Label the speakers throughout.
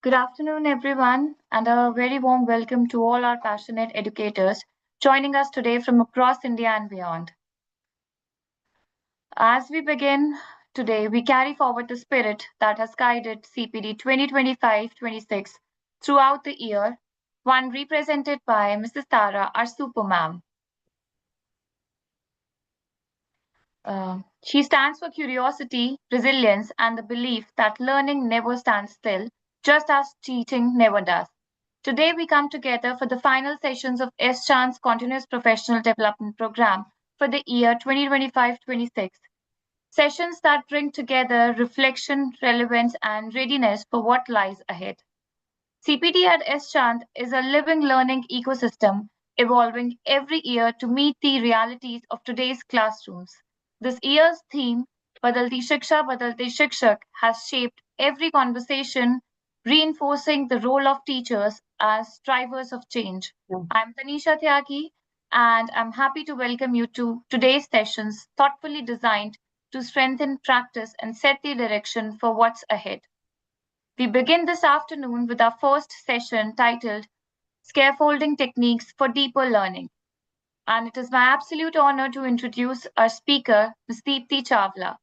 Speaker 1: Good afternoon, everyone, and a very warm welcome to all our passionate educators joining us today from across India and beyond. As we begin today, we carry forward the spirit that has guided CPD 2025-26 throughout the year, one represented by Mrs. Tara, our super ma'am. She stands for curiosity, resilience, and the belief that learning never stands still, just as teaching never does. Today, we come together for the final sessions of S. Chan's Continuous Professional Development Program for the year 2025-26. Sessions that bring together reflection, relevance, and readiness for what lies ahead. CPD at S. Chand is a living learning ecosystem evolving every year to meet the realities of today's classrooms. This year's theme, Badalti Shiksha, Badalti Shikshak, has shaped every conversation, reinforcing the role of teachers as drivers of change.
Speaker 2: Yeah.
Speaker 1: I'm Tanisha Tyagi, and I'm happy to welcome you to today's sessions, thoughtfully designed to strengthen practice and set the direction for what's ahead. We begin this afternoon with our first session titled Scaffolding Techniques for Deeper Learning. And it is my absolute honor to introduce our speaker, Ms. Deepti Chawla.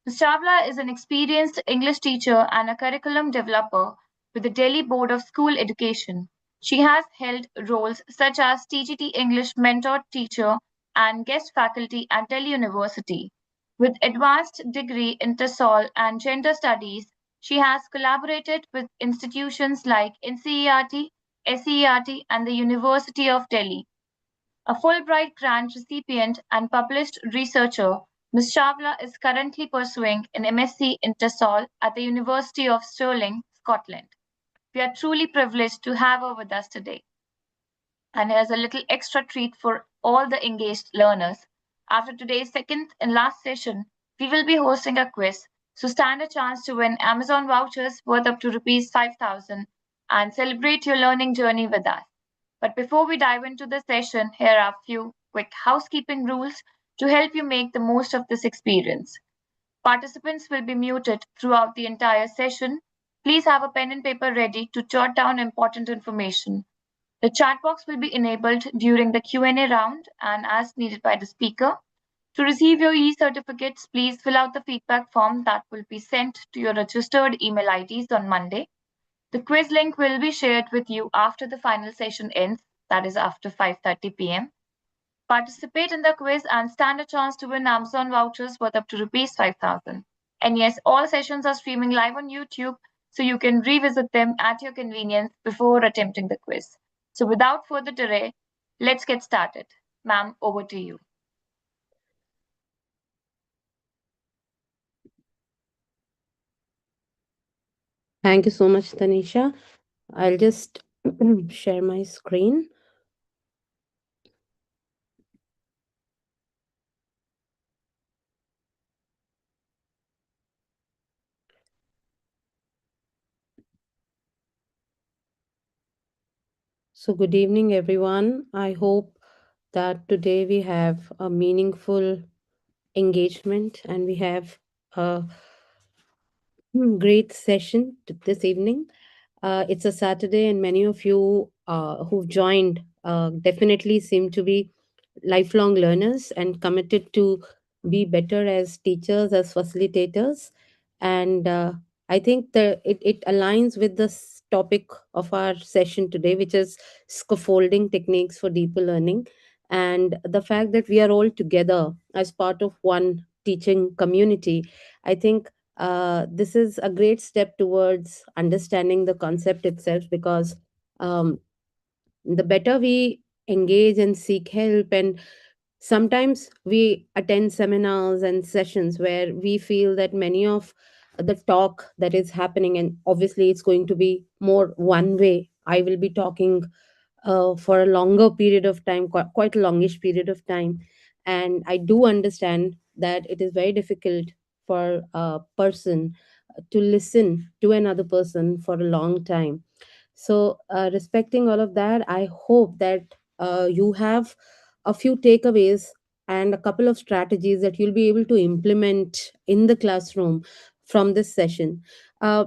Speaker 1: Ms. Chawla is an experienced English teacher and a curriculum developer with the Delhi Board of School Education. She has held roles such as TGT English mentor teacher and guest faculty at Delhi University. With advanced degree in TESOL and gender studies, she has collaborated with institutions like NCERT, SCERT, and the University of Delhi. A Fulbright grant recipient and published researcher, Ms. Chawla is currently pursuing an MSc in TESOL at the University of Stirling, Scotland. We are truly privileged to have her with us today. And here's a little extra treat for all the engaged learners. After today's second and last session, we will be hosting a quiz, so stand a chance to win Amazon vouchers worth up to rupees 5,000 and celebrate your learning journey with us. But before we dive into the session, here are a few quick housekeeping rules to help you make the most of this experience. Participants will be muted throughout the entire session. Please have a pen and paper ready to jot down important information. The chat box will be enabled during the Q&A round and as needed by the speaker. To receive your e-certificates, please fill out the feedback form that will be sent to your registered email IDs on Monday. The quiz link will be shared with you after the final session ends, that is after 5:30 p.m. Participate in the quiz and stand a chance to win Amazon vouchers worth up to rupees 5,000. And yes, all sessions are streaming live on YouTube, so you can revisit them at your convenience before attempting the quiz. So without further delay, let's get started. Ma'am, over to you.
Speaker 2: Thank you so much, Tanisha. I'll just share my screen. So, good evening, everyone. I hope that today we have a meaningful engagement and we have a great session this evening. It's a Saturday, and many of you who've joined definitely seem to be lifelong learners and committed to be better as teachers, as facilitators. And I think it aligns with this topic of our session today, which is scaffolding techniques for deeper learning. And the fact that we are all together as part of one teaching community, I think this is a great step towards understanding the concept itself because um, the better we engage and seek help, and sometimes we attend seminars and sessions where we feel that many of the talk that is happening, and obviously it's going to be more one way. I will be talking for a longer period of time, quite a longish period of time. And I do understand that it is very difficult for a person to listen to another person for a long time. So, respecting all of that, I hope that you have a few takeaways and a couple of strategies that you'll be able to implement in the classroom from this session. Uh,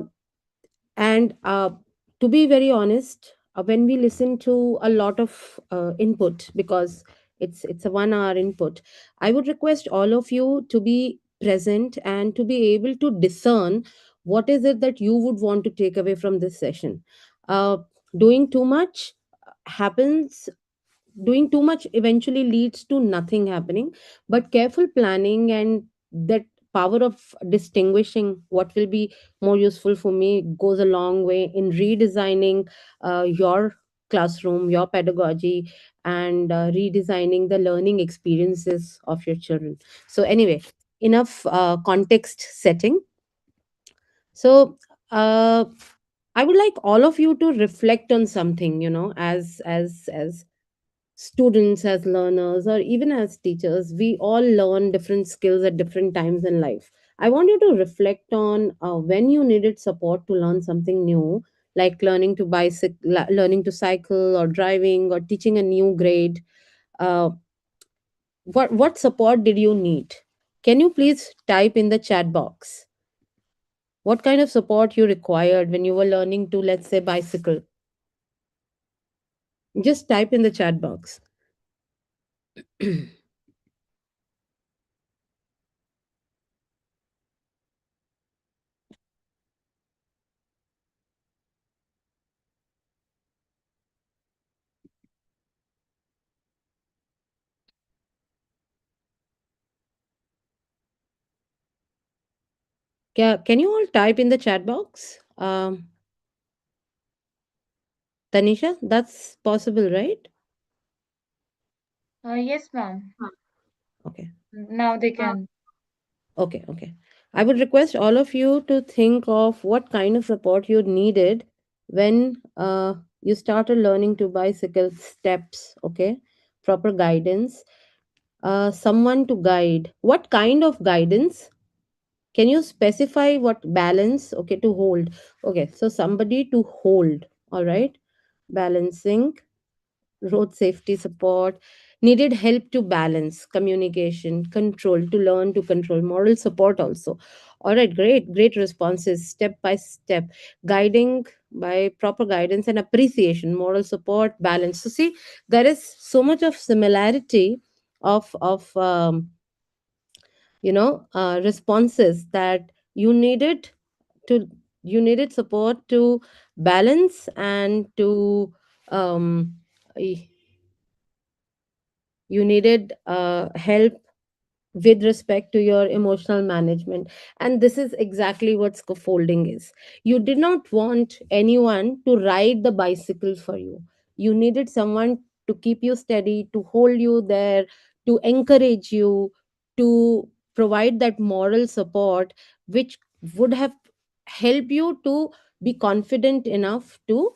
Speaker 2: and To be very honest, when we listen to a lot of input, because it's a 1 hour input, I would request all of you to be present and to be able to discern what is it that you would want to take away from this session. uh, Doing too much happens, doing too much eventually leads to nothing happening, but careful planning and that power of distinguishing what will be more useful for me goes a long way in redesigning your classroom, your pedagogy, and redesigning the learning experiences of your children. So anyway, enough context setting. So uh, I would like all of you to reflect on something, as students, as learners, or even as teachers, we all learn different skills at different times in life. I want you to reflect on when you needed support to learn something new, like learning to cycle, or driving, or teaching a new grade. uh, what support did you need? Can you please type in the chat box what kind of support you required when you were learning to, let's say, bicycle? Just type in the chat box. Can you all type in the chat box? Tanisha, that's possible, right?
Speaker 1: Yes, ma'am.
Speaker 2: Okay.
Speaker 1: Now they can.
Speaker 2: Okay. I would request all of you to think of what kind of support you needed when you started learning to bicycle. Steps, okay? Proper guidance, someone to guide. What kind of guidance? Can you specify what balance? Okay, to hold. Okay, so somebody to hold, all right? Balancing, road safety support, needed help to balance, communication, control, to learn to control, moral support also. All right, great responses, step by step, guiding by proper guidance and appreciation, moral support, balance. So see, there is so much of similarity of responses that to you needed support to balance and to um, you needed help with respect to your emotional management. And this is exactly what scaffolding is. You did not want anyone to ride the bicycle for you. You needed someone to keep you steady, to hold you there, to encourage you, to provide that moral support which would have helped you to be confident enough to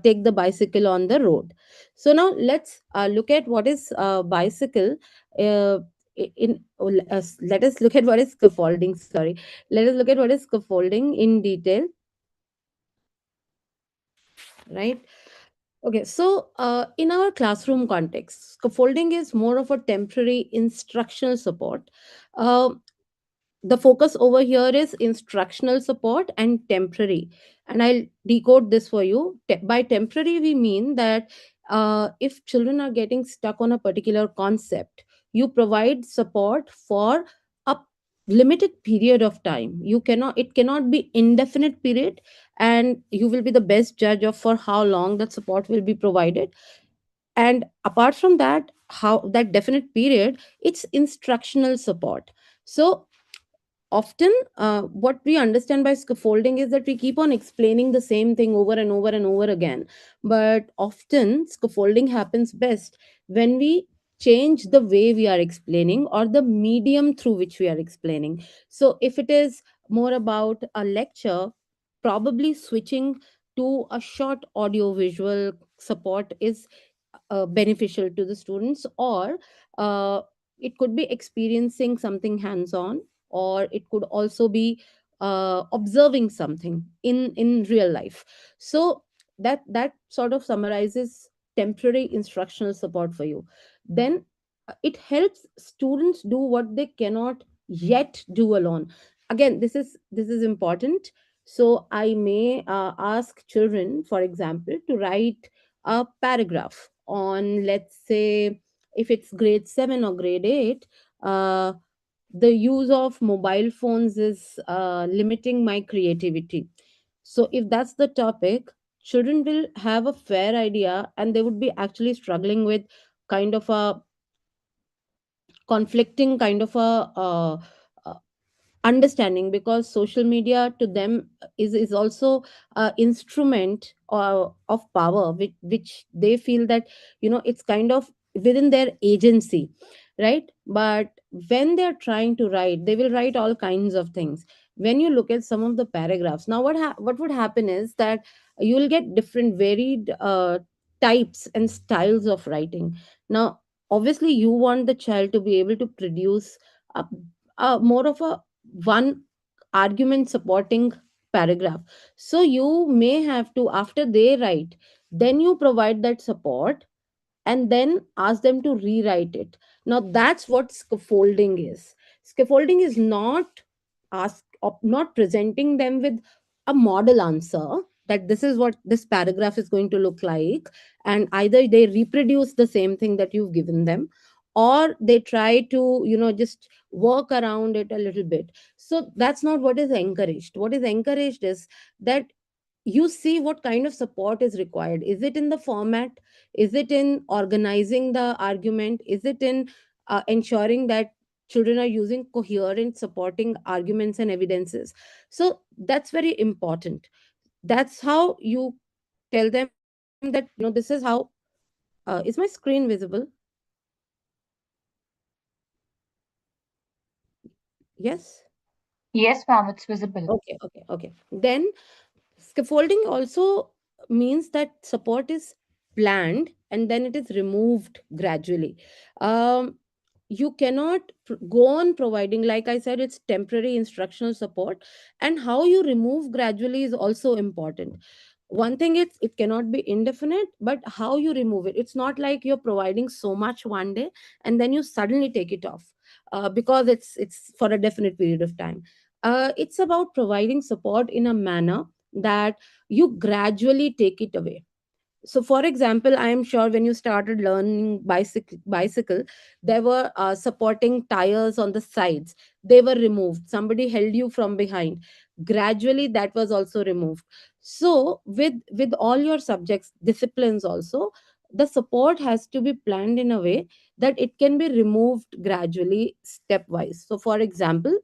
Speaker 2: take the bicycle on the road. So now let's look at what is bicycle. uh, Let us look at what is scaffolding. Sorry, let us look at what is scaffolding in detail, right? Okay, so in our classroom context, scaffolding is more of a temporary instructional support. Uh, the focus over here is instructional support and temporary, and I'll decode this for you. By temporary we mean that if children are getting stuck on a particular concept, you provide support for a limited period of time. It cannot be indefinite period, and you will be the best judge of for how long that support will be provided. And apart from that, how that definite period, it's instructional support. So often what we understand by scaffolding is that we keep on explaining the same thing over and over and over again, but often scaffolding happens best when we change the way we are explaining or the medium through which we are explaining. So if it is more about a lecture, probably switching to a short audio visual support is beneficial to the students, or it could be experiencing something hands on, or it could also be observing something in real life. So that sort of summarizes temporary instructional support for you. Then it helps students do what they cannot yet do alone. Again, this is important. So I may ask children, for example, to write a paragraph on, let's say, if it's grade 7 or grade 8, uh, the use of mobile phones is limiting my creativity. So if that's the topic, children will have a fair idea, and they would be actually struggling with kind of a conflicting kind of uh, understanding, because social media to them is also a instrument of power, which they feel that, it's kind of within their agency, right? But when they're trying to write, they will write all kinds of things. When you look at some of the paragraphs, now what would happen is that you will get different varied types and styles of writing. Now obviously you want the child to be able to produce a more of a one argument supporting paragraph. So you may have to, after they write, then you provide that support, and then ask them to rewrite it. Now that's what scaffolding is. Scaffolding is not not presenting them with a model answer, that this is what this paragraph is going to look like, and either they reproduce the same thing that you've given them, or they try to, just work around it a little bit. So that's not what is encouraged. What is encouraged is that you see what kind of support is required. Is it in the format? Is it in organizing the argument? Is it in ensuring that children are using coherent supporting arguments and evidences? So that's very important. That's how you tell them that, this is how. Is my screen visible? Yes.
Speaker 1: Yes, ma'am, it's visible.
Speaker 2: Okay. Then scaffolding also means that support is planned and then it is removed gradually. um, you cannot go on providing, like I said, it's temporary instructional support, and how you remove gradually is also important. One thing, it cannot be indefinite, but how you remove it, it's not like you're providing so much one day and then you suddenly take it off, because it's for a definite period of time. It's about providing support in a manner that you gradually take it away. So for example, I am sure when you started learning bicycle, there were supporting tires on the sides. They were removed, somebody held you from behind. Gradually that was also removed. So with all your subjects disciplines also, the support has to be planned in a way that it can be removed gradually, stepwise. So for example,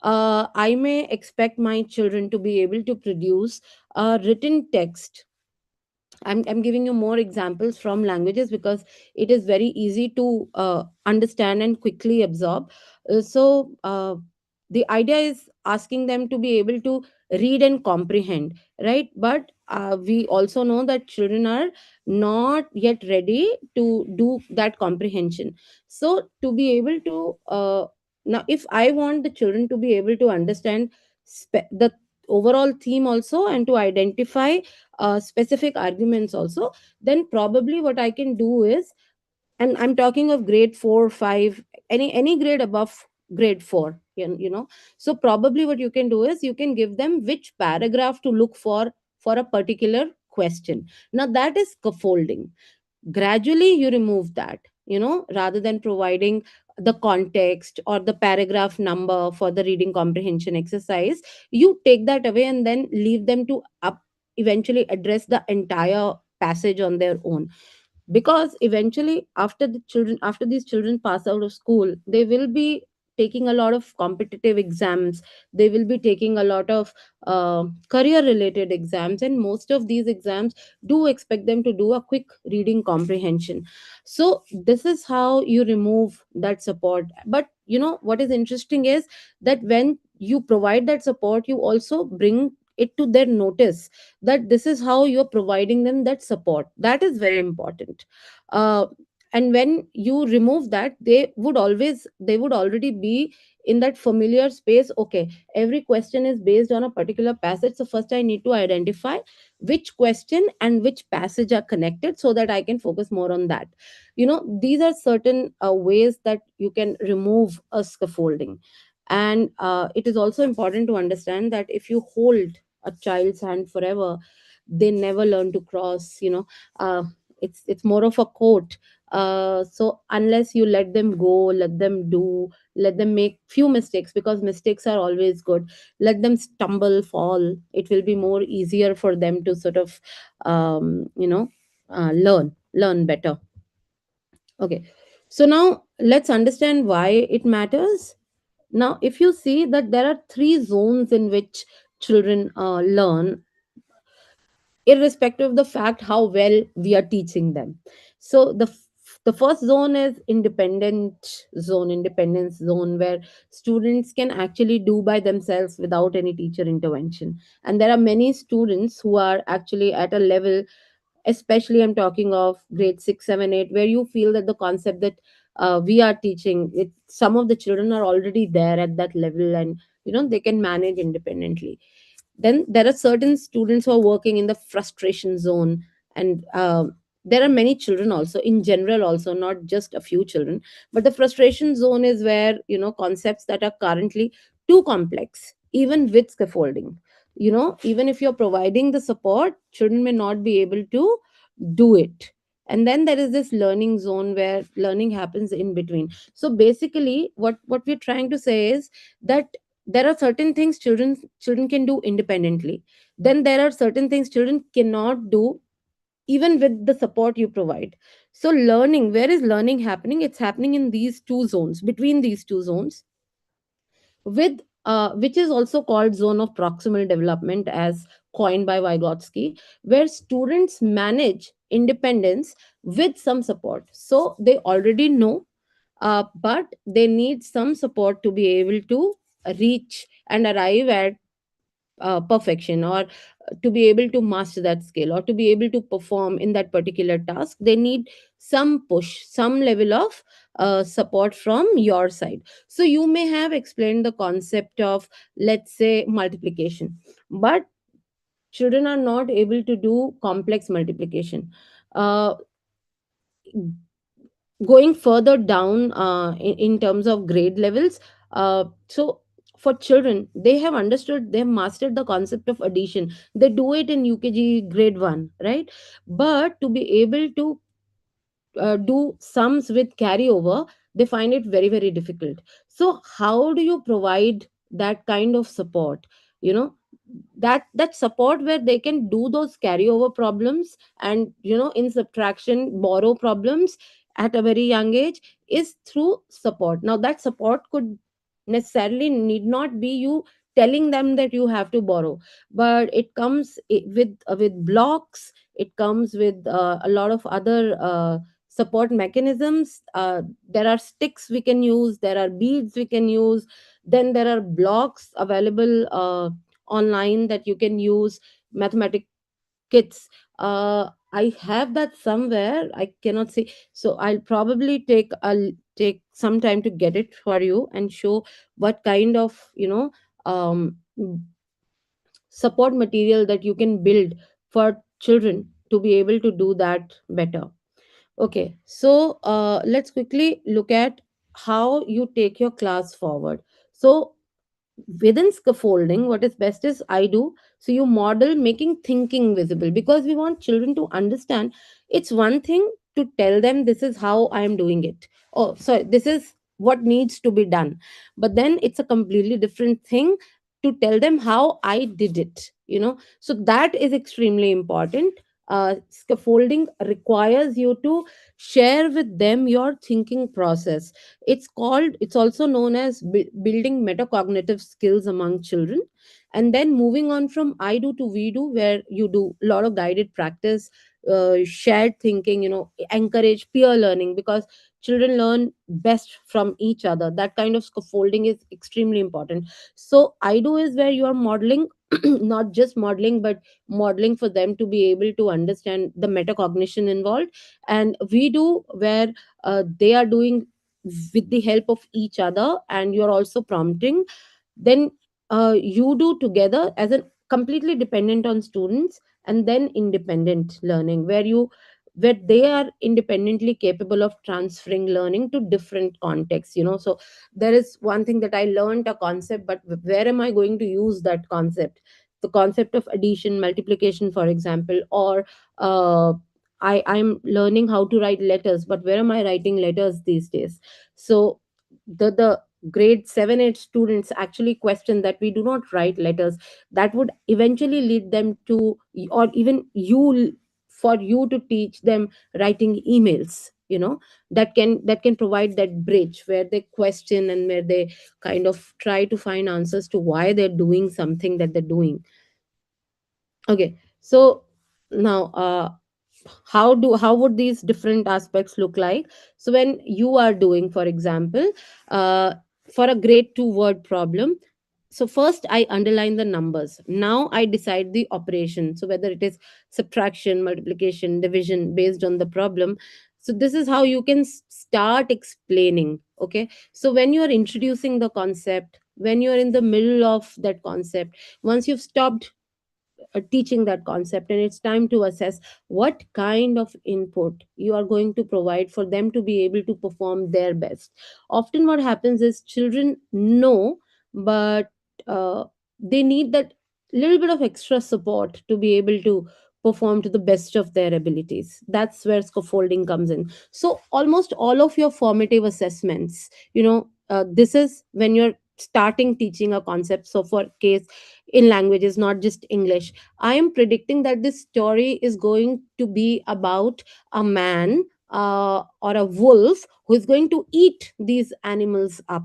Speaker 2: I may expect my children to be able to produce a written text. I'm giving you more examples from languages because it is very easy to understand and quickly absorb. So the idea is asking them to be able to read and comprehend, right? But we also know that children are not yet ready to do that comprehension. So to be able to now, if I want the children to be able to understand the overall theme also, and to identify specific arguments also, then probably what I can do is, and I'm talking of grade 4 5, any grade above grade 4, so probably what you can do is you can give them which paragraph to look for a particular question. Now that is scaffolding. Gradually you remove that, rather than providing the context or the paragraph number for the reading comprehension exercise. You take that away and then leave them to up eventually address the entire passage on their own. Because eventually, after these children pass out of school, they will be taking a lot of competitive exams. They will be taking a lot of career related exams, and most of these exams do expect them to do a quick reading comprehension. So this is how you remove that support. But what is interesting is that when you provide that support, you also bring it to their notice that this is how you're providing them that support. That is very important. uh, and when you remove that, they would already be in that familiar space. Okay, every question is based on a particular passage, so first I need to identify which question and which passage are connected so that I can focus more on that. These are certain ways that you can remove a scaffolding. And it is also important to understand that if you hold a child's hand forever, they never learn to cross, it's more of a quote. So unless you let them go, let them do, let them make few mistakes, because mistakes are always good, let them stumble, fall, it will be more easier for them to sort of learn better. Okay, so now let's understand why it matters. Now, if you see that there are three zones in which children learn, irrespective of the fact how well we are teaching them. So the first zone is independence zone, where students can actually do by themselves without any teacher intervention. And there are many students who are actually at a level, especially I'm talking of grade 6, 7, 8, where you feel that the concept that we are teaching it, some of the children are already there at that level, and they can manage independently. Then there are certain students who are working in the frustration zone. And there are many children also, in general also, not just a few children, but the frustration zone is where concepts that are currently too complex, even with scaffolding, even if you're providing the support, children may not be able to do it. And then there is this learning zone where learning happens in between. So basically what we're trying to say is that there are certain things children can do independently. Then there are certain things children cannot do even with the support you provide. So learning, where is learning happening? It's happening in these two zones, between these two zones, with which is also called zone of proximal development, as coined by Vygotsky, where students manage independence with some support. So they already know, but they need some support to be able to reach and arrive at perfection, or to be able to master that skill, or to be able to perform in that particular task. They need some push, some level of support from your side. So you may have explained the concept of, let's say, multiplication, but children are not able to do complex multiplication. uh, Going further down in terms of grade levels, so for children, they have understood, they have mastered the concept of addition, they do it in UKG grade 1, right? But to be able to do sums with carryover, they find it very, very difficult. So how do you provide that kind of support, you know that support where they can do those carryover problems, and in subtraction borrow problems at a very young age, is through support. Now that support could necessarily need not be you telling them that you have to borrow, but it comes with blocks, it comes with a lot of other support mechanisms. There are sticks we can use, there are beads we can use, then there are blocks available online that you can use, mathematic kits. I have that somewhere, I cannot see, so I'll take some time to get it for you and show what kind of um, support material that you can build for children to be able to do that better. Okay, so let's quickly look at how you take your class forward. So within scaffolding, what is best is I do. So you model making thinking visible, because we want children to understand. It's one thing to tell them this is how I am doing it. Oh, sorry, this is what needs to be done. But then it's a completely different thing to tell them how I did it. So that is extremely important. Scaffolding requires you to share with them your thinking process. It's also known as building metacognitive skills among children. And then moving on from I do to we do, where you do a lot of guided practice, shared thinking, encourage peer learning, because children learn best from each other. That kind of scaffolding is extremely important. So I do is where you are modeling, not just modeling, but modeling for them to be able to understand the metacognition involved. And we do, where they are doing with the help of each other, and you're also prompting. Then you do together as a completely dependent on students. And then independent learning, where you where they are independently capable of transferring learning to different contexts. So there is one thing that I learned a concept, but where am I going to use that concept? The concept of addition, multiplication, for example, or I'm learning how to write letters, but where am I writing letters these days? So the grade 7 8 students actually question that we do not write letters. That would eventually lead them to, or even for you to teach them writing emails, that can provide that bridge where they question and where they kind of try to find answers to why they're doing something that they're doing. Okay, so now, how would these different aspects look like? So when you are doing, for example, uh, for a grade 2 word problem, so first I underline the numbers. Now I decide the operation, so whether it is subtraction, multiplication, division, based on the problem. So this is how you can start explaining. Okay, so when you are introducing the concept, when you are in the middle of that concept, once you've stopped teaching that concept, and it's time to assess what kind of input you are going to provide for them to be able to perform their best. Often what happens is children know, but they need that little bit of extra support to be able to perform to the best of their abilities. That's where scaffolding comes in. So almost all of your formative assessments, this is when you're starting teaching a concept. So for case in languages, not just English, I am predicting that this story is going to be about a man, or a wolf who is going to eat these animals up.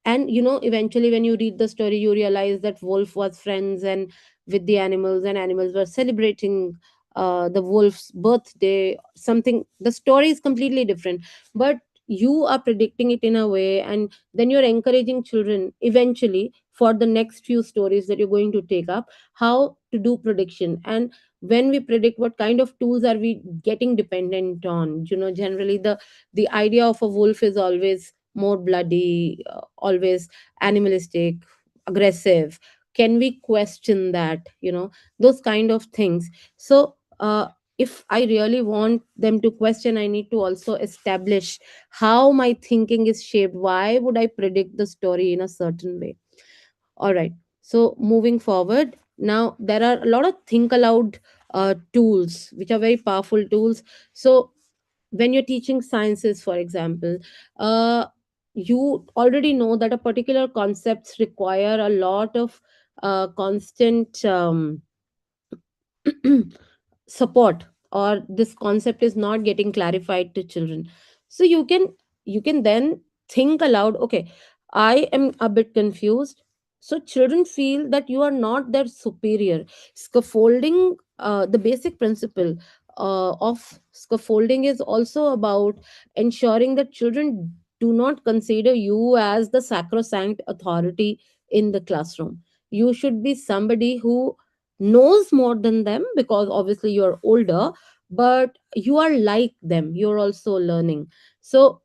Speaker 2: And eventually when you read the story, you realize that wolf was friends and with the animals, and animals were celebrating the wolf's birthday. Something, the story is completely different, but you are predicting it in a way, and then you're encouraging children eventually for the next few stories that you're going to take up, how to do prediction. And when we predict, what kind of tools are we getting dependent on? Generally the idea of a wolf is always more bloody, always animalistic, aggressive. Can we question that? Those kind of things. So if I really want them to question, I need to also establish how my thinking is shaped. Why would I predict the story in a certain way? All right, so moving forward, now there are a lot of think aloud tools which are very powerful tools. So when you're teaching sciences, for example, uh, you already know that a particular concepts require a lot of constant support, or this concept is not getting clarified to children. So you can then think aloud. Okay, I am a bit confused. So children feel that you are not their superior. Scaffolding, the basic principle of scaffolding is also about ensuring that children do not consider you as the sacrosanct authority in the classroom. You should be somebody who knows more than them, because obviously you're older, but you are like them, you're also learning. So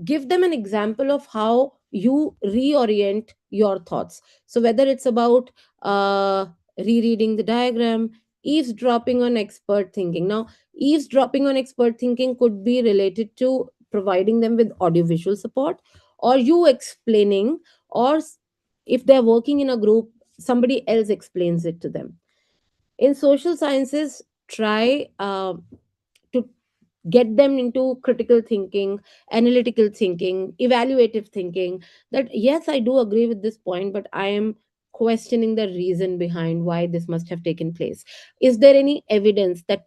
Speaker 2: give them an example of how you reorient your thoughts. So whether it's about rereading the diagram, eavesdropping on expert thinking. Now eavesdropping on expert thinking could be related to providing them with audiovisual support, or you explaining, or if they're working in a group, somebody else explains it to them. In social sciences, try to get them into critical thinking, analytical thinking, evaluative thinking. That yes, I do agree with this point, but I am questioning the reason behind why this must have taken place. Is there any evidence that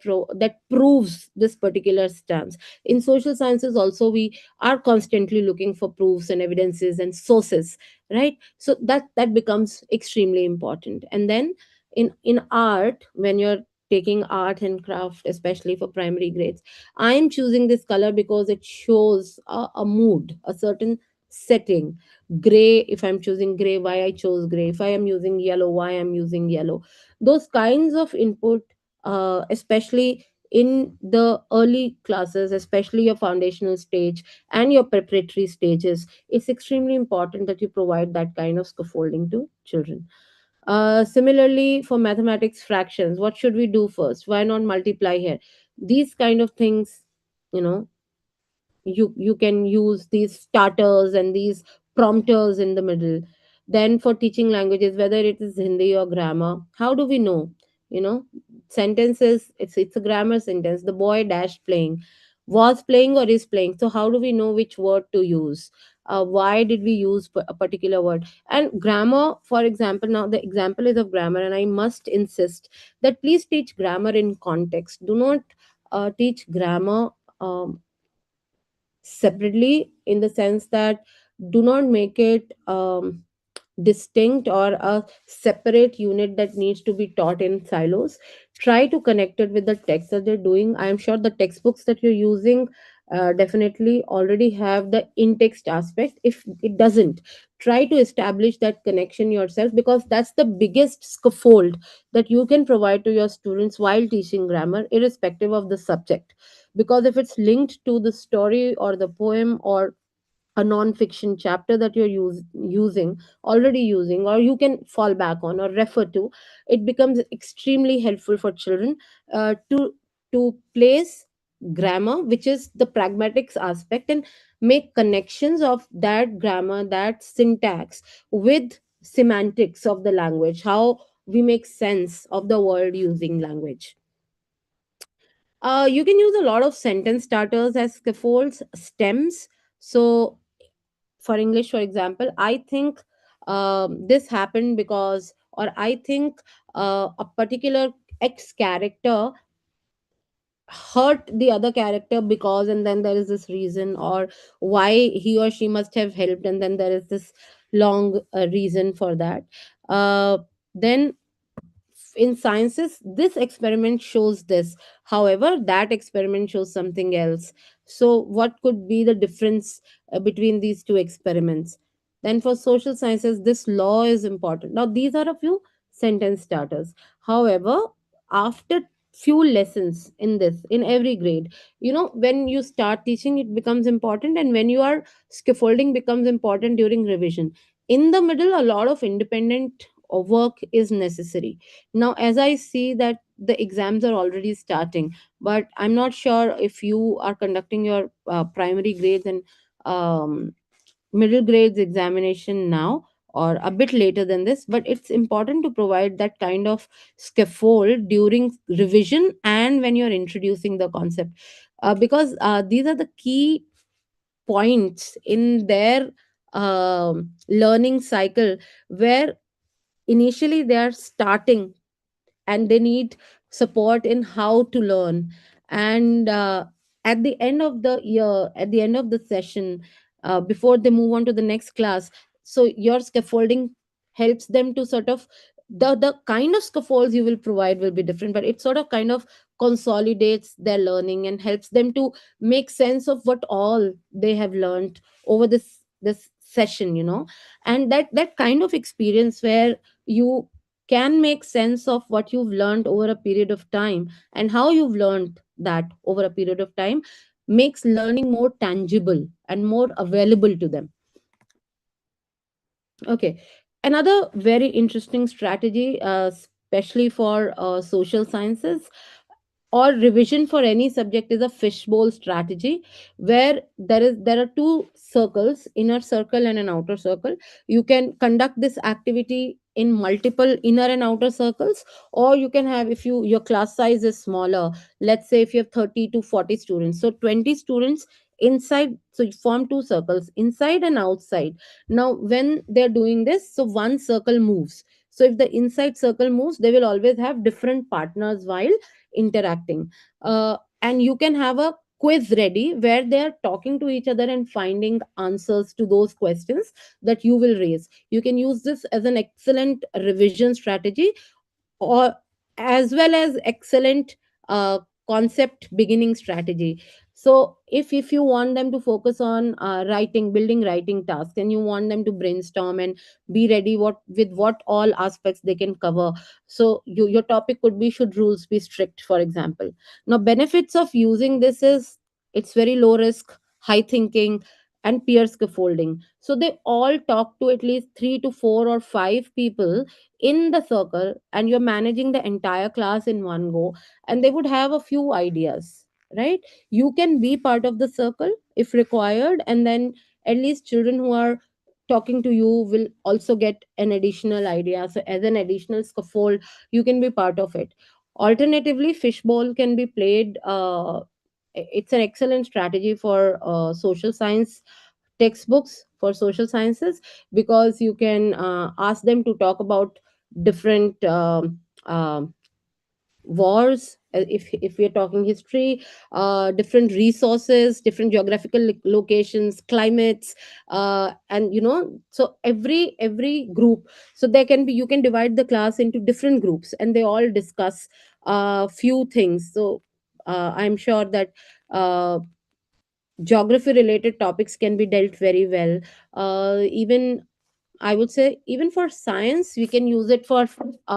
Speaker 2: proves this particular stance? In social sciences also, we are constantly looking for proofs and evidences and sources, right? So that becomes extremely important. And then in art, when you're taking art and craft, especially for primary grades, I am choosing this color because it shows a mood, a certain setting. Gray, if I'm choosing gray, why I chose gray. If I am using yellow, why I'm using yellow. Those kinds of input, especially in the early classes, especially your foundational stage and your preparatory stages, it's extremely important that you provide that kind of scaffolding to children. Similarly, for mathematics fractions, what should we do first? Why not multiply here? These kind of things, you know, you can use these starters and these prompters in the middle. Then for teaching languages, whether it is Hindi or grammar, how do we know, you know, sentences, it's a grammar sentence. The boy dash playing, was playing or is playing, so how do we know which word to use? Why did we use a particular word? And grammar, for example, now the example is of grammar, and I must insist that please teach grammar in context. Do not teach grammar separately, in the sense that do not make it distinct or a separate unit that needs to be taught in silos. Try to connect it with the text that they're doing. I'm sure the textbooks that you're using definitely already have the in-text aspect. If it doesn't, try to establish that connection yourself, because that's the biggest scaffold that you can provide to your students while teaching grammar, irrespective of the subject. Because if it's linked to the story or the poem or a non-fiction chapter that you're using, already using, or you can fall back on or refer to, it becomes extremely helpful for children to place grammar, which is the pragmatics aspect, and make connections of that grammar, that syntax, with semantics of the language, how we make sense of the world using language. You can use a lot of sentence starters as scaffolds, stems. So for English, for example, I think this happened because, or I think a particular X character hurt the other character because, and then there is this reason, or why he or she must have helped, and then there is this long reason for that. Then in sciences, this experiment shows this, however that experiment shows something else. So what could be the difference between these two experiments? Then for social sciences, this law is important. Now these are a few sentence starters. However, after few lessons in this, in every grade, you know, when you start teaching, it becomes important, and when you are scaffolding, becomes important during revision. In the middle, a lot of independent work is necessary. Now as I see that the exams are already starting, but I'm not sure if you are conducting your primary grades and middle grades examination now, or a bit later than this, but it's important to provide that kind of scaffold during revision and when you're introducing the concept, because these are the key points in their learning cycle, where initially they are starting and they need support in how to learn. And at the end of the year, at the end of the session, before they move on to the next class, so your scaffolding helps them to sort of, the kind of scaffolds you will provide will be different, but it sort of kind of consolidates their learning and helps them to make sense of what all they have learned over this session, you know. And that kind of experience where you can make sense of what you've learned over a period of time and how you've learned that over a period of time, makes learning more tangible and more available to them. Okay. Another very interesting strategy, especially for social sciences or revision for any subject, is a fishbowl strategy, where there are two circles, inner circle and an outer circle. You can conduct this activity in multiple inner and outer circles, or you can have, if your class size is smaller, let's say if you have 30 to 40 students, so 20 students inside, so you form two circles, inside and outside. Now when they're doing this, so one circle moves, so if the inside circle moves, they will always have different partners while interacting. And you can have a quiz ready where they are talking to each other and finding answers to those questions that you will raise. You can use this as an excellent revision strategy, or as well as excellent uh, concept beginning strategy. So if you want them to focus on writing, building writing tasks, and you want them to brainstorm and be ready what all aspects they can cover, so your topic could be, should rules be strict, for example. Now benefits of using this is, it's very low risk, high thinking, and peer scaffolding. So they all talk to at least 3 to 4 or 5 people in the circle, and you're managing the entire class in one go, and they would have a few ideas, right? You can be part of the circle if required, and then at least children who are talking to you will also get an additional idea. So as an additional scaffold, you can be part of it. Alternatively, fishbowl can be played. It's an excellent strategy for social science textbooks for social sciences, because you can ask them to talk about different wars, if we are talking history, different resources, different geographical locations, climates, and so every group. So there can be, you can divide the class into different groups, and they all discuss few things. So I'm sure that geography related topics can be dealt very well. Even I would say, even for science, we can use it for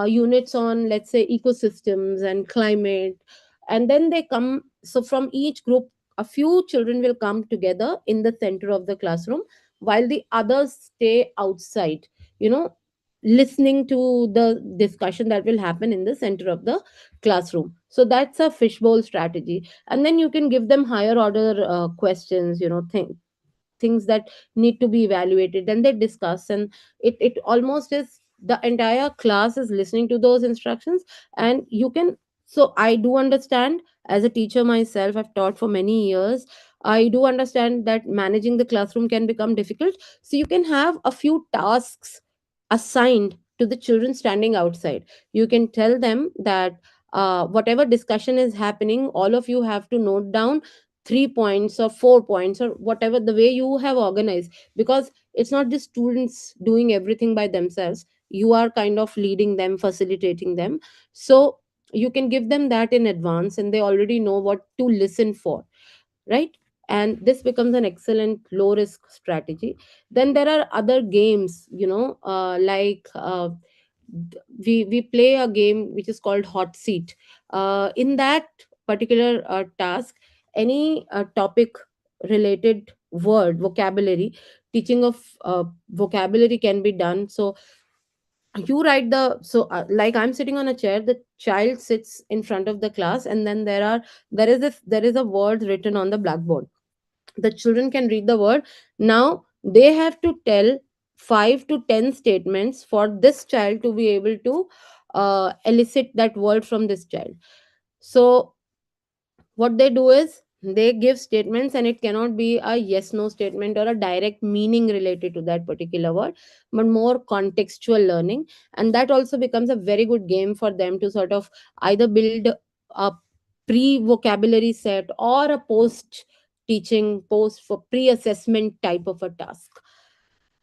Speaker 2: units on, let's say, ecosystems and climate. And then they come, so from each group, a few children will come together in the center of the classroom, while the others stay outside, you know, listening to the discussion that will happen in the center of the classroom. So that's a fishbowl strategy. And then you can give them higher order questions, things that need to be evaluated, and they discuss, and it almost is the entire class is listening to those instructions. And you can, so I do understand, as a teacher myself, I've taught for many years, I do understand that managing the classroom can become difficult. So you can have a few tasks assigned to the children standing outside. You can tell them that whatever discussion is happening, all of you have to note down 3 points or 4 points, or whatever the way you have organized, because it's not just students doing everything by themselves. You are kind of leading them, facilitating them. So you can give them that in advance, and they already know what to listen for, right? And this becomes an excellent low risk strategy. Then there are other games, we play a game which is called hot seat. In that particular task, any topic related word vocabulary, teaching of vocabulary can be done. So you write the, like I'm sitting on a chair, the child sits in front of the class, and then there is a word written on the blackboard. The children can read the word. Now they have to tell 5 to 10 statements for this child to be able to elicit that word from this child. So what they do is they give statements, and it cannot be a yes no statement or a direct meaning related to that particular word, but more contextual learning. And that also becomes a very good game for them to sort of either build a pre vocabulary set or a post for pre assessment type of a task.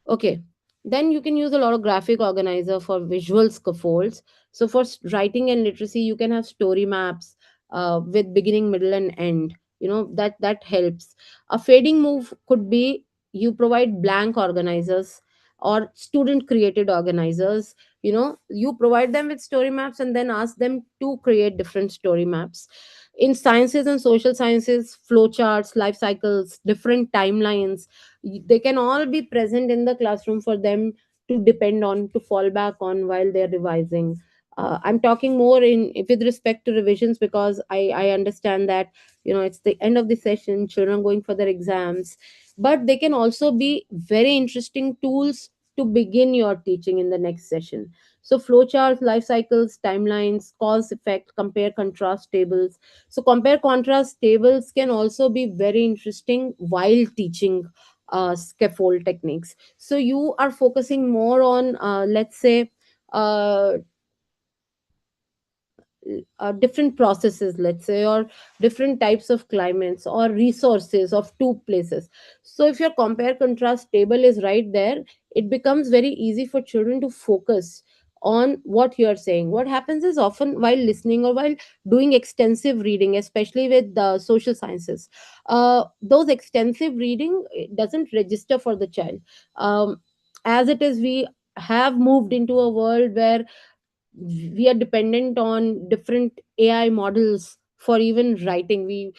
Speaker 2: Okay. Then you can use a lot of graphic organizer for visual scaffolds. So for writing and literacy, you can have story maps with beginning, middle, and end. That helps. A fading move could be, you provide blank organizers or student created organizers. You provide them with story maps and then ask them to create different story maps. In sciences and social sciences, flowcharts, life cycles, different timelines, they can all be present in the classroom for them to depend on, to fall back on while they're revising. I'm talking more in with respect to revisions, because I understand that it's the end of the session, children are going for their exams, but they can also be very interesting tools to begin your teaching in the next session. So flowcharts, life cycles, timelines, cause effect, compare contrast tables. So compare contrast tables can also be very interesting while teaching scaffold techniques. So you are focusing more on, let's say, uh, different processes, let's say, or different types of climates or resources of two places. So if your compare contrast table is right there, it becomes very easy for children to focus on what you're saying. What happens is, often while listening or while doing extensive reading, especially with the social sciences, those extensive reading, it doesn't register for the child. As it is, we have moved into a world where we are dependent on different AI models for even writing. We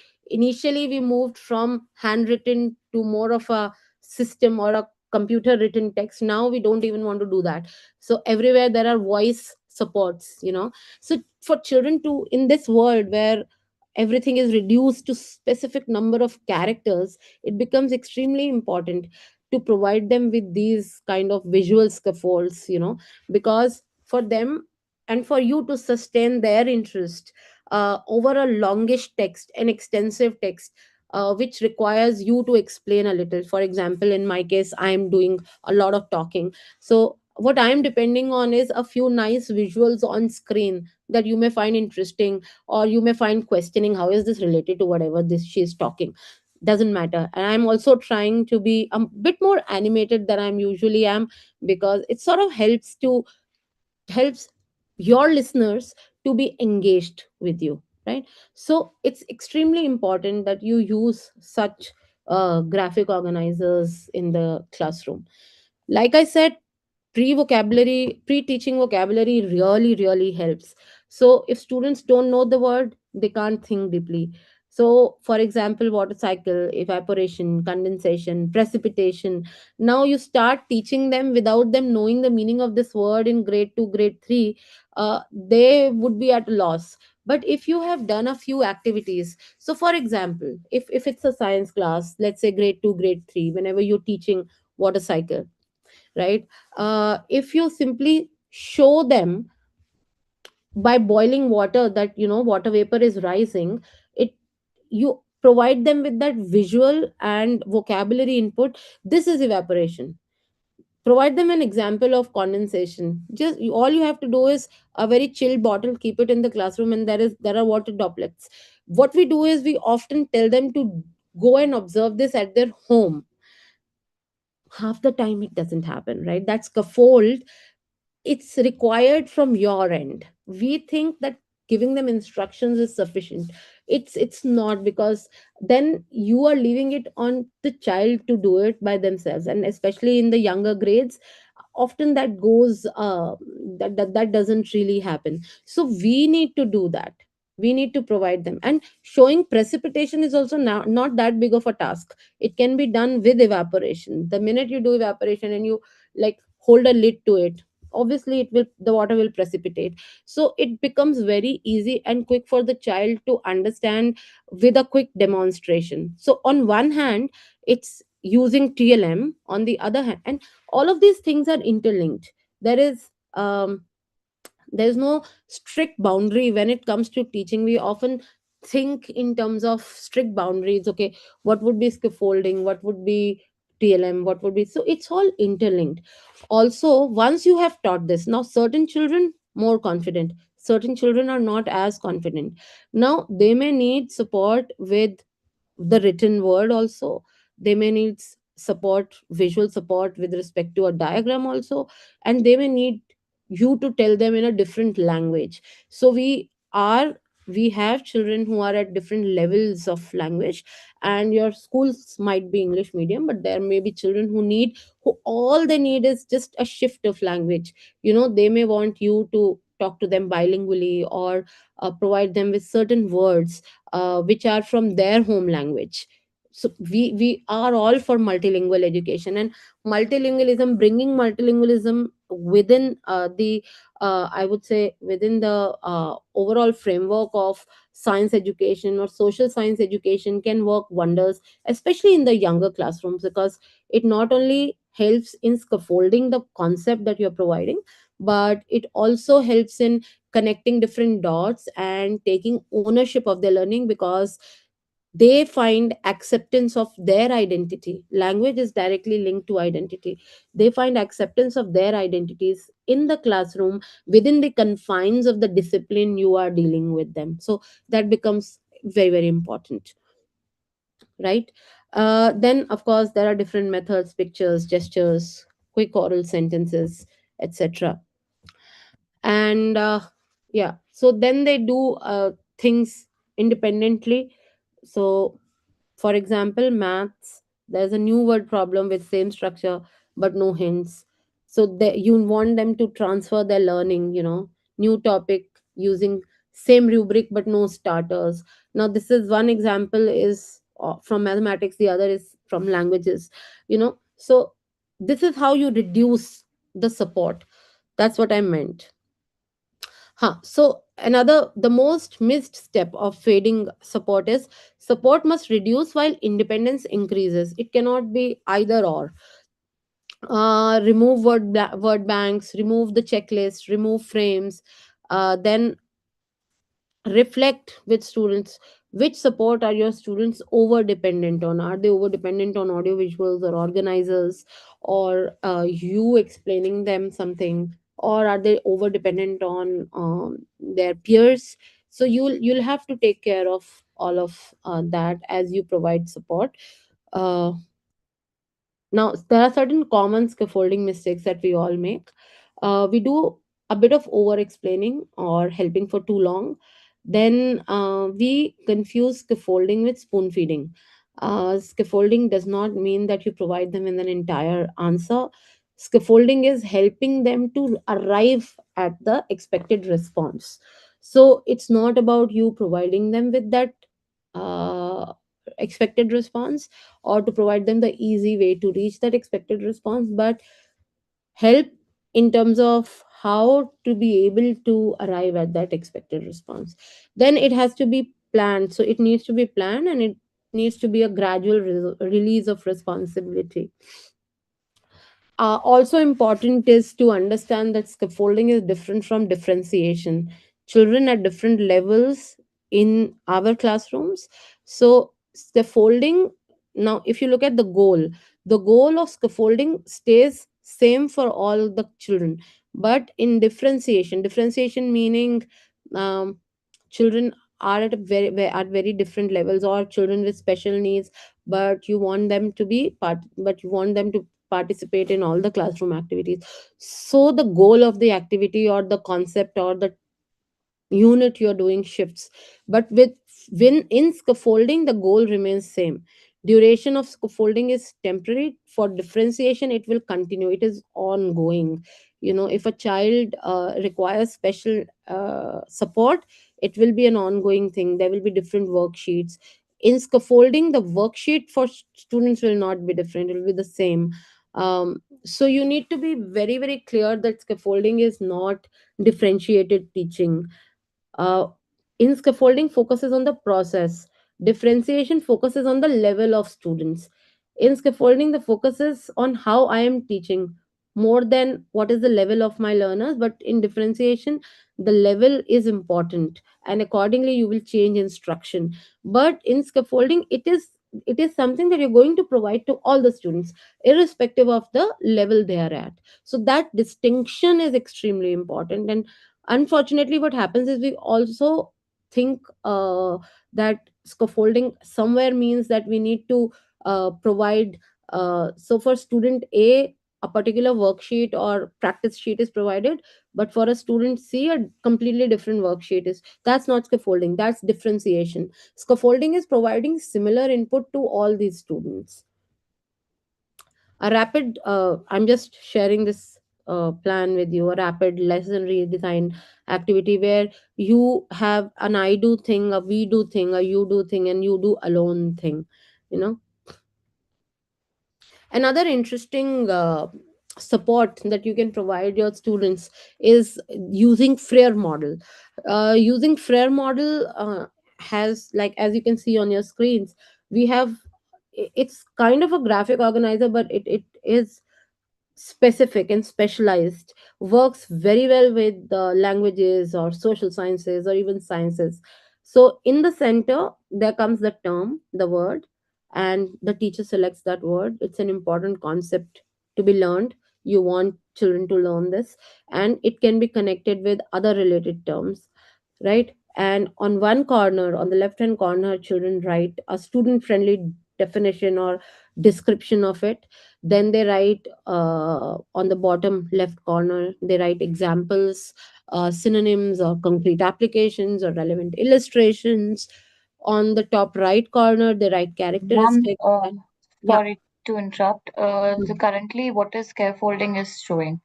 Speaker 2: moved from handwritten to more of a system or a computer written text. Now we don't even want to do that. So everywhere there are voice supports, so for children to, in this world where everything is reduced to specific number of characters, it becomes extremely important to provide them with these kind of visual scaffolds, because for them and for you to sustain their interest over a longish text, an extensive text, which requires you to explain a little. For example, in my case, I am doing a lot of talking. So what I am depending on is a few nice visuals on screen that you may find interesting, or you may find questioning, how is this related to whatever this she is talking. Doesn't matter. And I'm also trying to be a bit more animated than I'm usually am, because it sort of helps your listeners to be engaged with you, right? So it's extremely important that you use such graphic organizers in the classroom. Like I said, pre-teaching vocabulary really helps. So if students don't know the word, they can't think deeply. So for example, water cycle, evaporation, condensation, precipitation, now you start teaching them without them knowing the meaning of this word in grade 2, grade 3, they would be at a loss. But if you have done a few activities, so for example, if it's a science class, let's say grade 2, grade 3, whenever you're teaching water cycle, right? If you simply show them by boiling water that water vapor is rising, it you provide them with that visual and vocabulary input. This is evaporation. Provide them an example of condensation. All you have to do is a very chilled bottle, keep it in the classroom, and there are water droplets. What we do is we often tell them to go and observe this at their home. Half the time it doesn't happen, right? That scaffold, it's required from your end. We think that giving them instructions is sufficient. It's not, because then you are leaving it on the child to do it by themselves, and especially in the younger grades, often that goes that doesn't really happen. So we need to do that. We need to provide them. And showing precipitation is also not that big of a task. It can be done with evaporation. The minute you do evaporation and you like hold a lid to it, obviously the water will precipitate. So it becomes very easy and quick for the child to understand with a quick demonstration. So on one hand, it's using TLM, on the other hand, and all of these things are interlinked. There is no strict boundary when it comes to teaching. We often think in terms of strict boundaries. Okay, what would be scaffolding, what would be TLM, what would be, so it's all interlinked. Also, once you have taught this, now certain children more confident, certain children are not as confident. Now they may need support with the written word also. They may need support, visual support with respect to a diagram also. And they may need you to tell them in a different language. So we have children who are at different levels of language. And your schools might be English medium, but there may be children who all they need is just a shift of language. They may want you to talk to them bilingually, or provide them with certain words which are from their home language. So we are all for multilingual education, and multilingualism, bringing multilingualism within the I would say within the overall framework of science education or social science education can work wonders, especially in the younger classrooms, because it not only helps in scaffolding the concept that you're providing, but it also helps in connecting different dots and taking ownership of their learning, because they find acceptance of their identity. Language is directly linked to identity. They find acceptance of their identities in the classroom, within the confines of the discipline you are dealing with them. So that becomes very important, right? Then of course there are different methods: pictures, gestures, quick oral sentences, etc. And yeah, so then they do things independently. So for example, maths, there's a new word problem with same structure but no hints. So you want them to transfer their learning, new topic using same rubric but no starters. Now this is one example is from mathematics, the other is from languages, so this is how you reduce the support. That's what I meant. So another, the most missed step of fading support is support must reduce while independence increases. It cannot be either or. Remove word banks, remove the checklist, remove frames, then reflect with students which support are your students over dependent on. Are they over dependent on audio visuals or organizers, or you explaining them something, or are they over dependent on their peers? So you'll have to take care of all of that as you provide support. uh, Now, there are certain common scaffolding mistakes that we all make. We do a bit of over explaining or helping for too long. Then we confuse scaffolding with spoon feeding. Scaffolding does not mean that you provide them with an entire answer. Scaffolding is helping them to arrive at the expected response. So it's not about you providing them with that uh, expected response, or to provide them the easy way to reach that expected response, but help in terms of how to be able to arrive at that expected response. Then it has to be planned. So it needs to be planned, and it needs to be a gradual release of responsibility. Also important is to understand that scaffolding is different from differentiation. Children at different levels in our classrooms. So scaffolding, now if you look at the goal of scaffolding stays same for all the children, but in differentiation meaning, um, children are at a at very different levels, or children with special needs, but you want them to be but you want them to participate in all the classroom activities. So the goal of the activity or the concept or the unit you're doing shifts, but with when in scaffolding the goal remains same. Duration of scaffolding is temporary. For differentiation, it will continue, it is ongoing. If a child requires special support, it will be an ongoing thing. There will be different worksheets. In scaffolding, the worksheet for students will not be different, it will be the same. So you need to be very very clear that scaffolding is not differentiated teaching. uh, in scaffolding focuses on the process. Differentiation focuses on the level of students. In scaffolding, the focus is on how I am teaching more than what is the level of my learners. But in differentiation, the level is important, and accordingly, you will change instruction. But in scaffolding, it is something that you're going to provide to all the students, irrespective of the level they are at. So that distinction is extremely important. And unfortunately, what happens is we also think that scaffolding somewhere means that we need to provide, so for student a particular worksheet or practice sheet is provided, but for a student C a completely different worksheet is. That's not scaffolding, that's differentiation. Scaffolding is providing similar input to all these students. A rapid I'm just sharing this plan with you, a rapid lesson redesign activity where you have an I do thing, a we do thing, a you do thing, and you do alone thing. you know Another interesting support that you can provide your students is using Freer model. Using Freer model has, like, as you can see on your screens, we have, it's kind of a graphic organizer, but it is specific and specialized, works very well with the languages or social sciences or even sciences. So in the center there comes the term, the word, and the teacher selects that word. It's an important concept to be learned. You want children to learn this, and it can be connected with other related terms, right? And on one corner, on the left hand corner, children write a student friendly definition or description of it. Then they write, on the bottom left corner, they write examples, synonyms or concrete applications or relevant illustrations. On the top right corner, they write
Speaker 1: Ma'am,
Speaker 2: characteristics. Yeah.
Speaker 1: sorry to interrupt. So
Speaker 2: Mhm.
Speaker 1: currently, what is scaffolding is showing.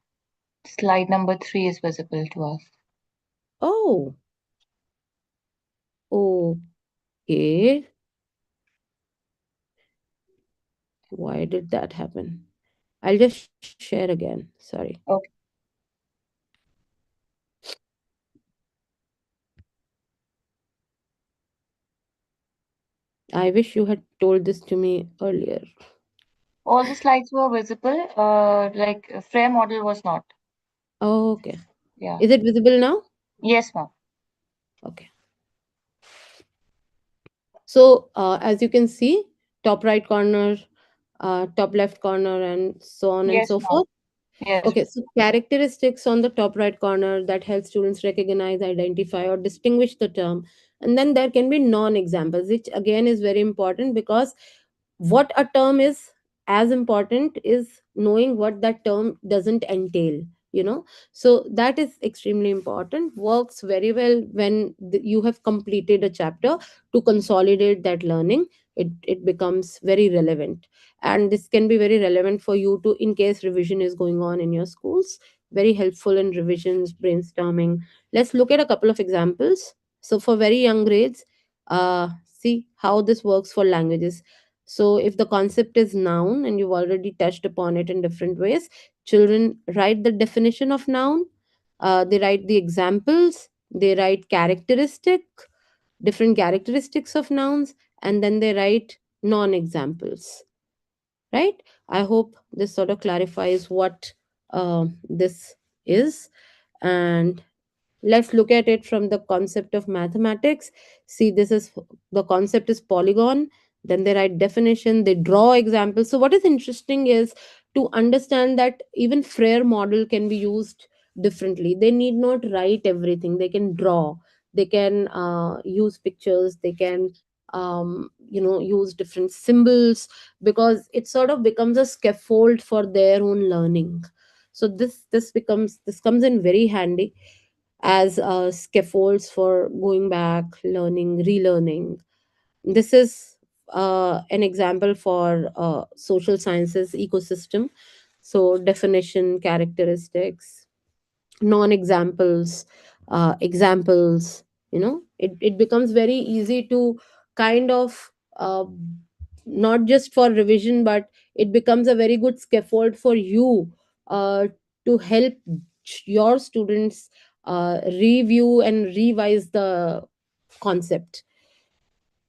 Speaker 1: Slide number 3 is visible to us.
Speaker 2: Oh, okay. Why did that happen? I'll just share again. Sorry.
Speaker 1: Okay.
Speaker 2: I wish you had told this to me earlier.
Speaker 1: All the slides were visible, like Frame model was not.
Speaker 2: Oh, okay.
Speaker 1: Yeah.
Speaker 2: Is it visible now?
Speaker 1: Yes, ma'am.
Speaker 2: Okay. So, as you can see, top right corner, top left corner, and so on and
Speaker 1: Yes,
Speaker 2: so
Speaker 1: ma'am.
Speaker 2: forth.
Speaker 1: Yes.
Speaker 2: Okay, so characteristics on the top right corner that help students recognize, identify, or distinguish the term. And then there can be non examples, which again is very important because what a term is as important is knowing what that term doesn't entail, you know. So that is extremely important, works very well when you have completed a chapter to consolidate that learning. It becomes very relevant, and this can be very relevant for you to in case revision is going on in your schools. Very helpful in revisions, brainstorming. Let's look at a couple of examples. So for very young grades, see how this works for languages. So if the concept is noun and you've already touched upon it in different ways, children write the definition of noun, they write the examples, they write different characteristics of nouns, and then they write non examples, right? I hope this sort of clarifies what this is. And let's look at it from the concept of mathematics. See, this is the concept is polygon, then they write definition, they draw examples. So what is interesting is to understand that even Frere model can be used differently. They need not write everything, they can draw, they can use pictures, they can use different symbols, because it sort of becomes a scaffold for their own learning. So this comes in very handy as scaffolds for going back, learning, relearning. This is an example for social sciences ecosystem. So, definition, characteristics, non examples, examples, it becomes very easy to kind of not just for revision, but it becomes a very good scaffold for you to help your students review and revise the concept.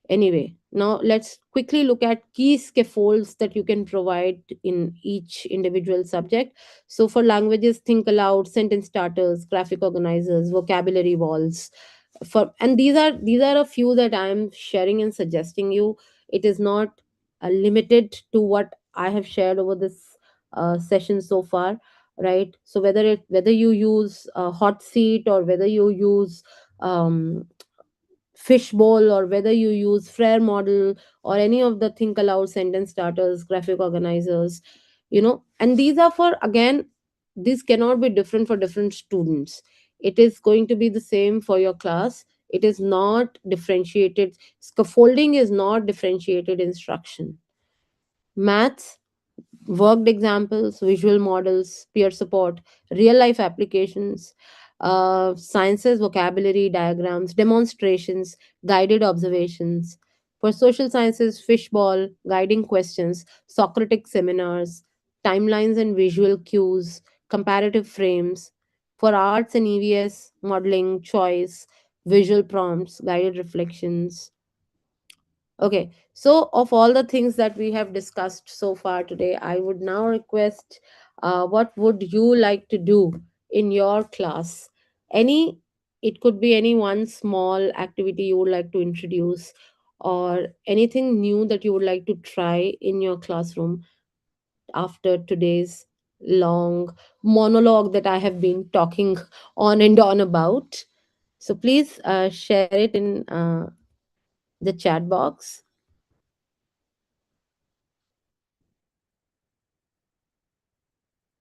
Speaker 2: Anyway, now let's quickly look at key scaffolds that you can provide in each individual subject. So, for languages, think aloud, sentence starters, graphic organizers, vocabulary walls. These are a few that I am sharing and suggesting you. It is not limited to what I have shared over this session so far, right? So whether you use hot seat, or whether you use um, fishbowl, or whether you use Frere model, or any of the think aloud, sentence starters, graphic organizers, and these are for, again, these cannot be different for different students. It is going to be the same for your class. It is not differentiated. Scaffolding is not differentiated instruction. Maths, worked examples, visual models, peer support, real life applications, sciences, vocabulary, diagrams, demonstrations, guided observations. For social sciences, fishball, guiding questions, Socratic seminars, timelines and visual cues, comparative frames. For arts and EVS, modeling, choice, visual prompts, guided reflections. Okay, so of all the things that we have discussed so far today, I would now request what would you like to do in your class? Any, it could be any one small activity you would like to introduce, or anything new that you would like to try in your classroom after today's long monologue that I have been talking on and on about. So please share it in the chat box.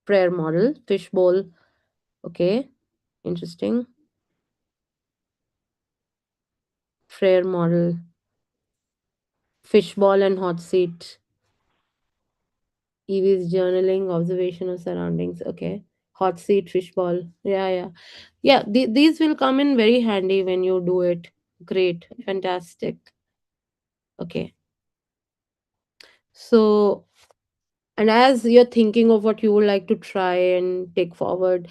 Speaker 2: Prayer model, fishbowl. Okay, interesting. Prayer model, fishbowl and hot seat. Evie's journaling, observation of surroundings. Okay, hot seat, fishbowl. Yeah, yeah, yeah. These will come in very handy when you do it. Great, fantastic. Okay, so And as you're thinking of what you would like to try and take forward,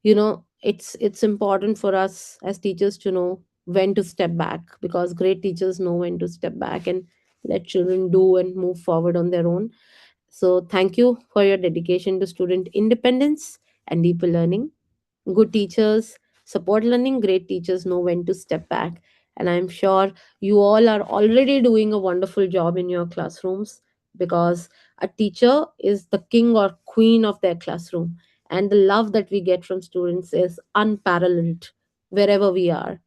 Speaker 2: it's important for us as teachers to know when to step back, because great teachers know when to step back and let children do and move forward on their own. So thank you for your dedication to student independence and deeper learning. Good teachers support learning, great teachers know when to step back. And I'm sure you all are already doing a wonderful job in your classrooms, because a teacher is the king or queen of their classroom. And the love that we get from students is unparalleled wherever we are.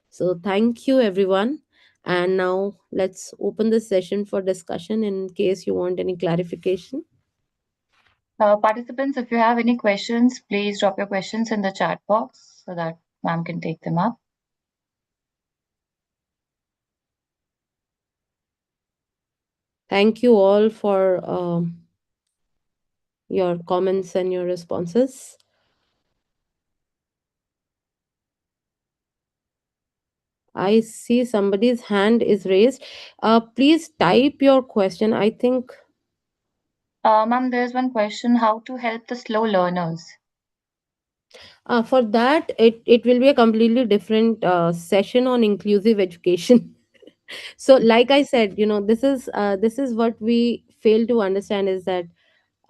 Speaker 2: So, thank you, everyone. And now let's open the session for discussion in case you want any clarification.
Speaker 1: Participants, if you have any questions, please drop your questions in the chat box so that ma'am can take them up.
Speaker 2: Thank you all for your comments and your responses. I see somebody's hand is raised. Please type your question. I think
Speaker 1: Ma'am, there's one question: how to help the slow learners?
Speaker 2: for that it will be a completely different session on inclusive education. So, like I said, this is what we fail to understand is that,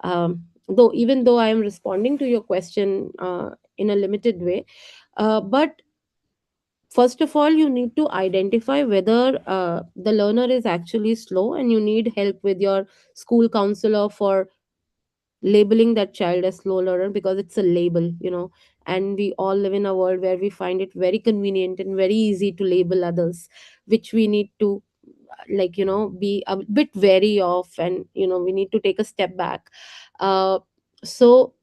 Speaker 2: though even though I am responding to your question in a limited way, but first of all you need to identify whether the learner is actually slow, and you need help with your school counselor for labeling that child as slow learner, because it's a label, and we all live in a world where we find it very convenient and very easy to label others, which we need to, be a bit wary of, and we need to take a step back. So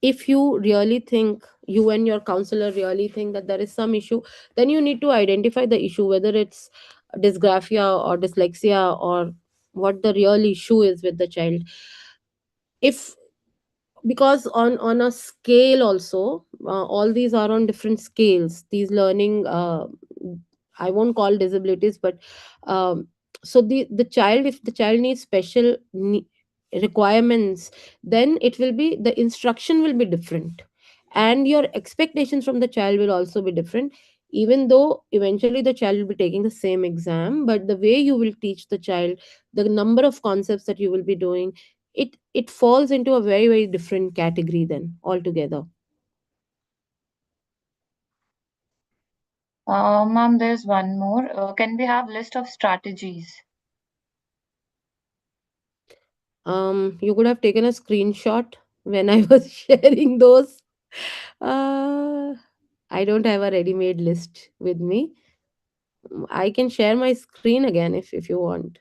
Speaker 2: if you really think, you and your counselor really think that there is some issue, then you need to identify the issue, whether it's dysgraphia or dyslexia, or what the real issue is with the child. If, because on a scale also, all these are on different scales, these learning, I won't call disabilities, but um, so the child, if the child needs special requirements, then it will be, the instruction will be different, and your expectations from the child will also be different. Even though eventually the child will be taking the same exam, but the way you will teach the child, the number of concepts that you will be doing, it falls into a very, very different category then altogether.
Speaker 1: Ma'am, there's one more. Can we have list of strategies?
Speaker 2: You could have taken a screenshot when I was sharing those. uh, I don't have a ready made list with me. I can share my screen again if you want.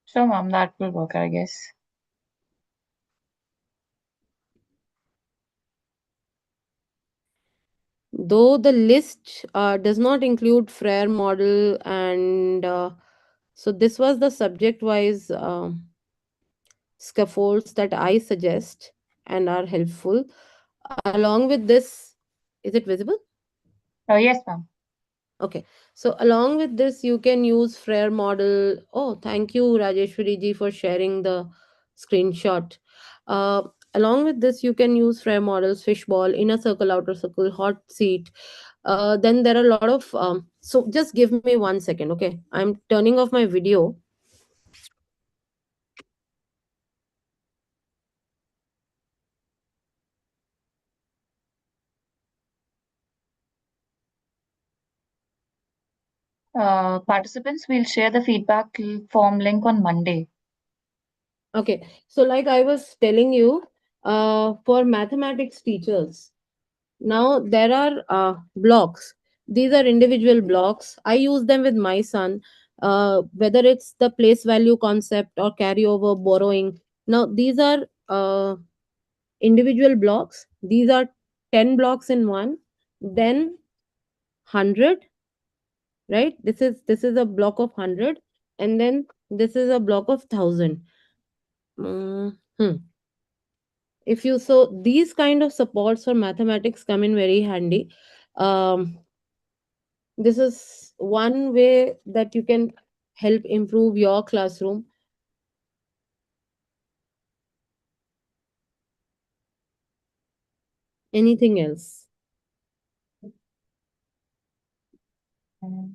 Speaker 1: Sure, ma'am, that will work, I guess.
Speaker 2: Though the list does not include Frere model, and so this was the subject wise scaffolds that I suggest and are helpful. Along with this, is it visible?
Speaker 1: Yes, ma'am.
Speaker 2: Okay. So along with this, you can use Frere model. Oh, thank you, Rajeshwari ji, for sharing the screenshot. Uh, Along with this, you can use Frere models, fishball, inner circle, outer circle, hot seat. Then there are a lot of. So just give me 1 second, okay? I'm turning off my video.
Speaker 1: Participants, we'll share the feedback form link on Monday.
Speaker 2: Okay. So like I was telling you, for mathematics teachers, now there are blocks. These are individual blocks. I use them with my son, whether it's the place value concept or carryover borrowing. Now these are individual blocks. These are 10 blocks in one, then 100, right? This is a block of 100, and then this is a block of 1000. Mm, hmm. If you, so these kind of supports for mathematics come in very handy. um, this is one way that you can help improve your classroom. Anything else?
Speaker 1: Mm.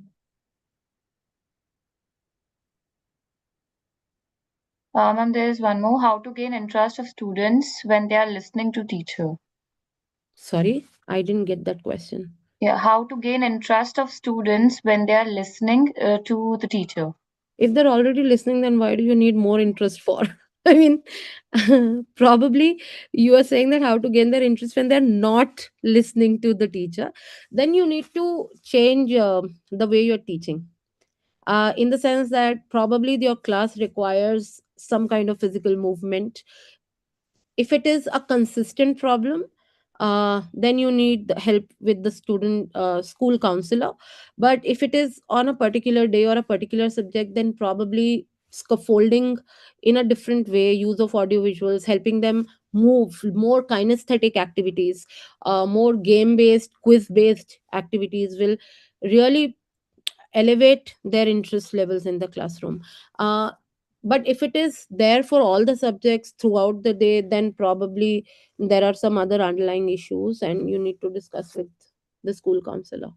Speaker 1: Ma'am, there is one more. How to gain interest of students when they are listening to teacher.
Speaker 2: Sorry, I didn't get that question.
Speaker 1: Yeah, how to gain interest of students when they are listening to the teacher.
Speaker 2: If they're already listening, then why do you need more interest for? I mean, probably you are saying that how to gain their interest when they're not listening to the teacher. Then you need to change the way you're teaching. In the sense that probably your class requires some kind of physical movement. If it is a consistent problem, then you need the help with the student school counselor. But if it is on a particular day or a particular subject, then probably scaffolding in a different way, use of audio visuals, helping them move, more kinesthetic activities, more game based, quiz based activities will really elevate their interest levels in the classroom. But if it is there for all the subjects throughout the day, then probably there are some other underlying issues and you need to discuss with the school counselor.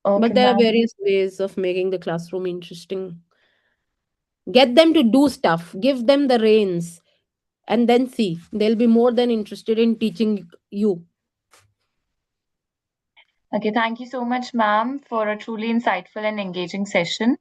Speaker 1: Okay,
Speaker 2: But there are
Speaker 1: ma'am.
Speaker 2: various ways of making the classroom interesting. Get them to do stuff, give them the reins, and then see. They'll be more than interested in teaching you.
Speaker 1: Okay, thank you so much, ma'am, for a truly insightful and engaging session.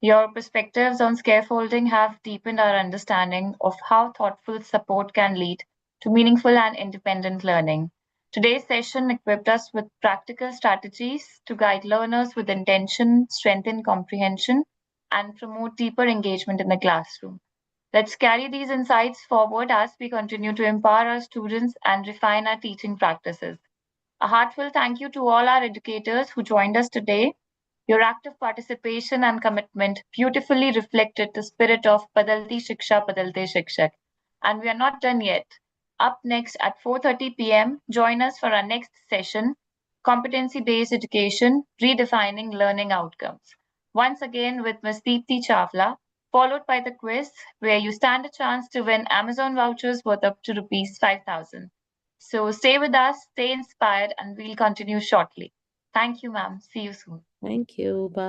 Speaker 1: Your perspectives on scaffolding have deepened our understanding of how thoughtful support can lead to meaningful and independent learning. Today's session equipped us with practical strategies to guide learners with intention, strengthen comprehension, and promote deeper engagement in the classroom. Let's carry these insights forward as we continue to empower our students and refine our teaching practices. A heartfelt thank you to all our educators who joined us today. Your active participation and commitment beautifully reflected the spirit of Padalti Shiksha Badalte Shikshak. And we are not done yet. Up next at 4:30 p.m., join us for our next session, Competency-Based Education, Redefining Learning Outcomes. Once again with Ms. Deepthi Chawla, followed by the quiz where you stand a chance to win Amazon vouchers worth up to rupees 5,000. So stay with us, stay inspired, and we'll continue shortly. Thank you, ma'am. See you soon.
Speaker 2: Thank you. Bye.